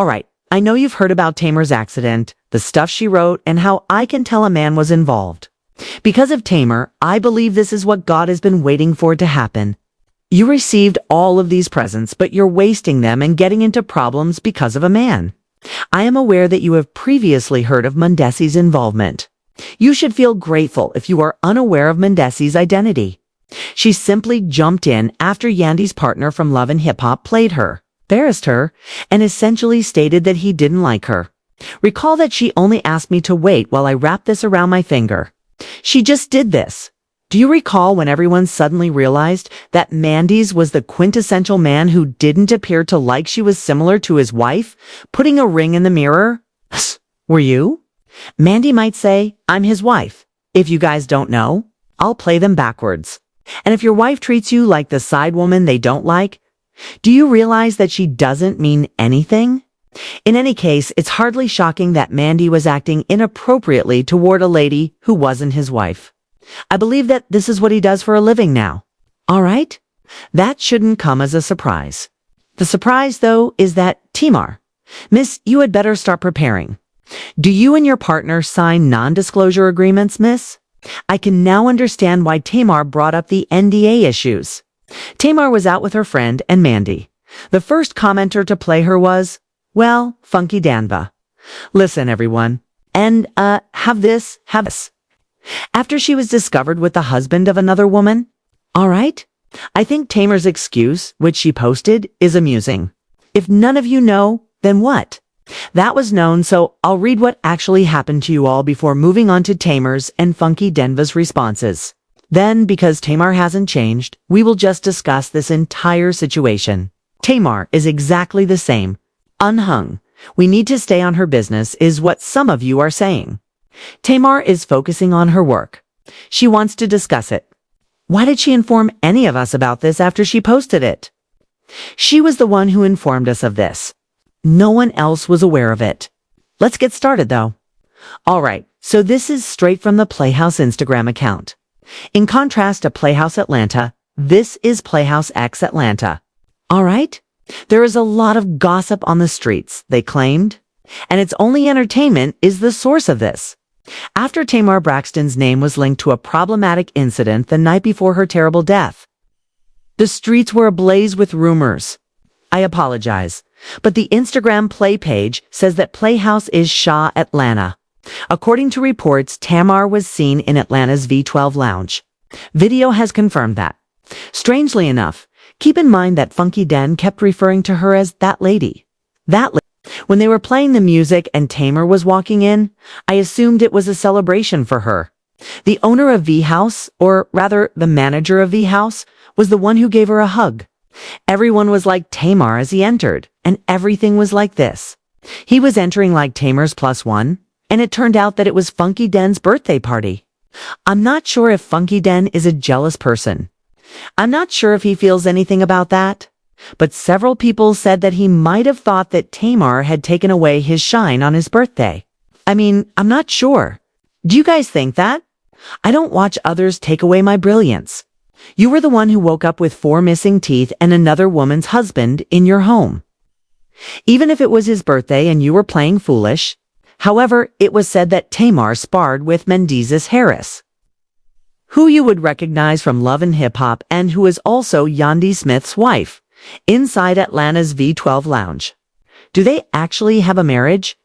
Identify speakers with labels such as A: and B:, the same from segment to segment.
A: Alright, I know you've heard about Tamar's accident, the stuff she wrote, and how I can tell a man was involved. Because of Tamar, I believe this is what God has been waiting for to happen. You received all of these presents, but you're wasting them and getting into problems because of a man. I am aware that you have previously heard of Mundesi's involvement. You should feel grateful if you are unaware of Mundesi's identity. She simply jumped in after Yandy's partner from Love and Hip Hop played her, embarrassed her, and essentially stated that he didn't like her. Recall that she only asked me to wait while I wrap this around my finger. She just did this. Do you recall when everyone suddenly realized that Mandy's was the quintessential man who didn't appear to like she was similar to his wife, putting a ring in the mirror? Were you? Mandy might say, I'm his wife. If you guys don't know, I'll play them backwards. And if your wife treats you like the side woman they don't like, do you realize that she doesn't mean anything? In any case, it's hardly shocking that Mandy was acting inappropriately toward a lady who wasn't his wife. I believe that this is what he does for a living now. All right? That shouldn't come as a surprise. The surprise, though, is that Tamar. Miss, you had better start preparing. Do you and your partner sign non-disclosure agreements, miss? I can now understand why Tamar brought up the NDA issues. Tamar was out with her friend and Mandy. The first commenter to play her was, well, Funky Danva. Listen, everyone. And, have this. After she was discovered with the husband of another woman? All right. I think Tamar's excuse, which she posted, is amusing. If none of you know, then what? That was known, so I'll read what actually happened to you all before moving on to Tamar's and Funky Denva's responses. Then, because Tamar hasn't changed, we will just discuss this entire situation. Tamar is exactly the same. Unhung. We need to stay on her business, is what some of you are saying. Tamar is focusing on her work. She wants to discuss it. Why did she inform any of us about this after she posted it? She was the one who informed us of this. No one else was aware of it. Let's get started, though. All right, so this is straight from the Playhouse Instagram account. In contrast to Playhouse Atlanta, this is Playhouse X Atlanta. All right? There is a lot of gossip on the streets, they claimed, and its only entertainment is the source of this. After Tamar Braxton's name was linked to a problematic incident the night before her terrible death, the streets were ablaze with rumors. I apologize, but the Instagram Play page says that Playhouse is Shaw Atlanta. According to reports, Tamar was seen in Atlanta's V12 lounge. Video has confirmed that. Strangely enough, keep in mind that Funky Den kept referring to her as that lady. When they were playing the music and Tamar was walking in, I assumed it was a celebration for her. The owner of V House, or rather the manager of V House, was the one who gave her a hug. Everyone was like Tamar as he entered, and everything was like this. He was entering like Tamar's +1, and it turned out that it was Funky Den's birthday party. I'm not sure if Funky Den is a jealous person. I'm not sure if he feels anything about that. But several people said that he might have thought that Tamar had taken away his shine on his birthday. I mean, I'm not sure. Do you guys think that? I don't watch others take away my brilliance. You were the one who woke up with 4 missing teeth and another woman's husband in your home. Even if it was his birthday and you were playing foolish. However, it was said that Tamar sparred with Mendeezes Harris, who you would recognize from Love and Hip Hop and who is also Yandy Smith's wife, inside Atlanta's V12 lounge. Do they actually have a marriage?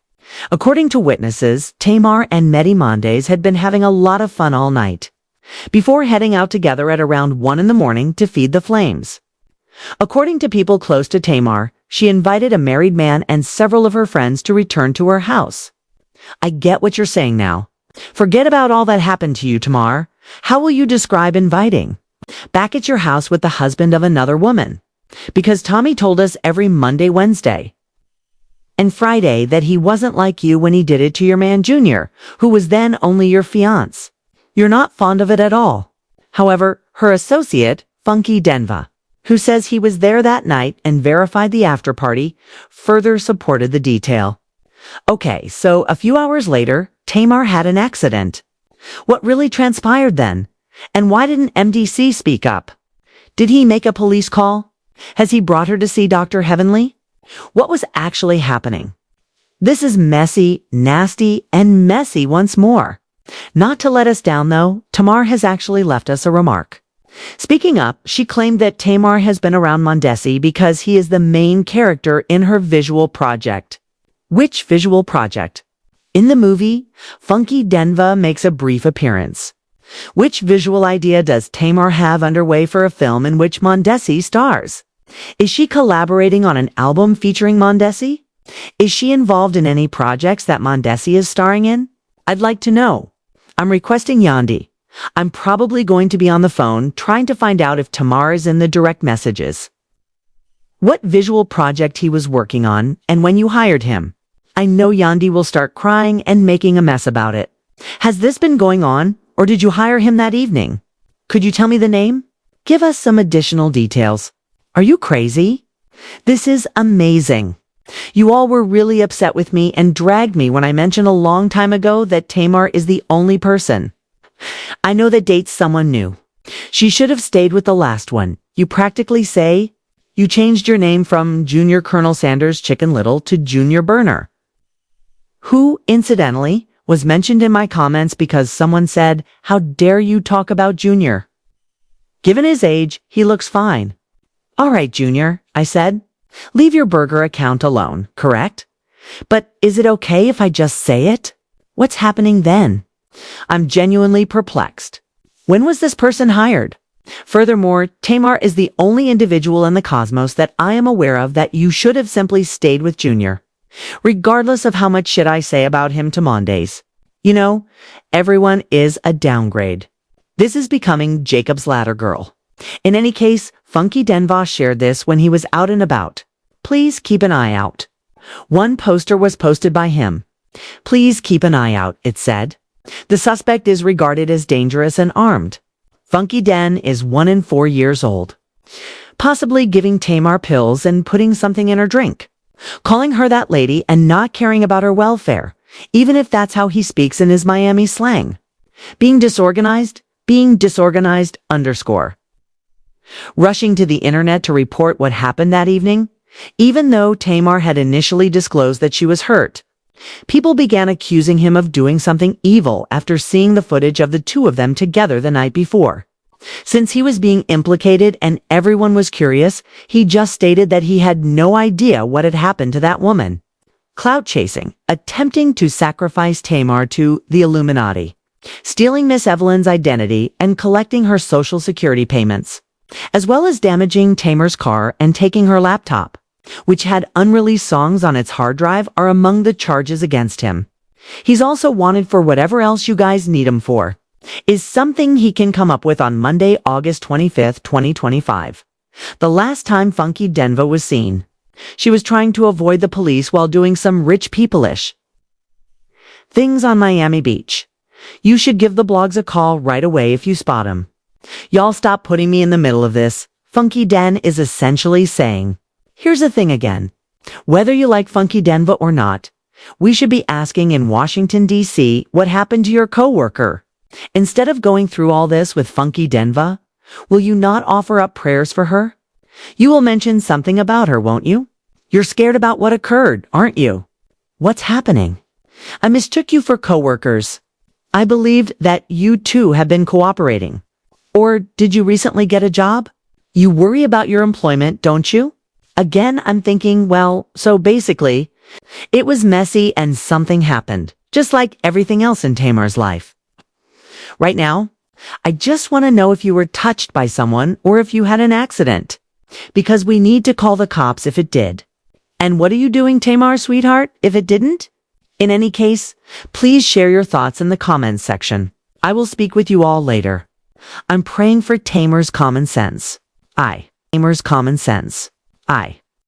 A: According to witnesses, Tamar and Mehdi Mondays had been having a lot of fun all night, before heading out together at around 1 in the morning to feed the flames. According to people close to Tamar, she invited a married man and several of her friends to return to her house. I get what you're saying now. Forget about all that happened to you, Tamar. How will you describe inviting? Back at your house with the husband of another woman. Because Tommy told us every Monday, Wednesday, and Friday that he wasn't like you when he did it to your man Junior, who was then only your fiancé. You're not fond of it at all. However, her associate, Funky Denva, who says he was there that night and verified the after-party, further supported the detail. Okay, so a few hours later, Tamar had an accident. What really transpired then? And why didn't MDC speak up? Did he make a police call? Has he brought her to see Dr. Heavenly? What was actually happening? This is messy, nasty, and messy once more. Not to let us down, though, Tamar has actually left us a remark. Speaking up, she claimed that Tamar has been around Mondesi because he is the main character in her visual project. Which visual project? In the movie, Funky Denva makes a brief appearance. Which visual idea does Tamar have underway for a film in which Mondesi stars? Is she collaborating on an album featuring Mondesi? Is she involved in any projects that Mondesi is starring in? I'd like to know. I'm requesting Yandy. I'm probably going to be on the phone trying to find out if Tamar is in the direct messages. What visual project he was working on and when you hired him. I know Yandy will start crying and making a mess about it. Has this been going on, or did you hire him that evening? Could you tell me the name? Give us some additional details. Are you crazy? This is amazing. You all were really upset with me and dragged me when I mentioned a long time ago that Tamar is the only person. I know that dates someone new. She should have stayed with the last one. You practically say you changed your name from Junior Colonel Sanders Chicken Little to Junior Burner. Who, incidentally, was mentioned in my comments because someone said, "How dare you talk about Junior?" Given his age, he looks fine. All right, Junior, I said. Leave your burger account alone, correct? But is it okay if I just say it? What's happening then? I'm genuinely perplexed. When was this person hired? Furthermore, Tamar is the only individual in the cosmos that I am aware of that you should have simply stayed with Junior, regardless of how much shit I say about him to Mondays. You know, everyone is a downgrade. This is becoming Jacob's Ladder girl. In any case, Funky Denva shared this when he was out and about. Please keep an eye out. One poster was posted by him. Please keep an eye out, it said. The suspect is regarded as dangerous and armed. Funky Den is 1 and 4 years old. Possibly giving Tamar pills and putting something in her drink. Calling her that lady and not caring about her welfare, even if that's how he speaks in his Miami slang. Being disorganized _. Rushing to the internet to report what happened that evening, even though Tamar had initially disclosed that she was hurt. People began accusing him of doing something evil after seeing the footage of the two of them together the night before. Since he was being implicated and everyone was curious, he just stated that he had no idea what had happened to that woman. Clout chasing, attempting to sacrifice Tamar to the Illuminati, stealing Miss Evelyn's identity and collecting her social security payments, as well as damaging Tamar's car and taking her laptop, which had unreleased songs on its hard drive, are among the charges against him. He's also wanted for whatever else you guys need him for. Is something he can come up with on Monday, August 25th, 2025. The last time Funky Denva was seen. She was trying to avoid the police while doing some rich people-ish things on Miami Beach. You should give the blogs a call right away if you spot him. Y'all stop putting me in the middle of this. Funky Den is essentially saying, here's the thing again. Whether you like Funky Denva or not, we should be asking in Washington, D.C. what happened to your coworker. Instead of going through all this with Funky Denva, will you not offer up prayers for her? You will mention something about her, won't you? You're scared about what occurred, aren't you? What's happening? I mistook you for coworkers. I believed that you too have been cooperating. Or did you recently get a job? You worry about your employment, don't you? Again, I'm thinking, well, so basically, it was messy and something happened, just like everything else in Tamar's life. Right now, I just want to know if you were touched by someone or if you had an accident, because we need to call the cops if it did. And what are you doing, Tamar, sweetheart, if it didn't? In any case, please share your thoughts in the comments section. I will speak with you all later. I'm praying for Tamar's common sense. Tamar's common sense.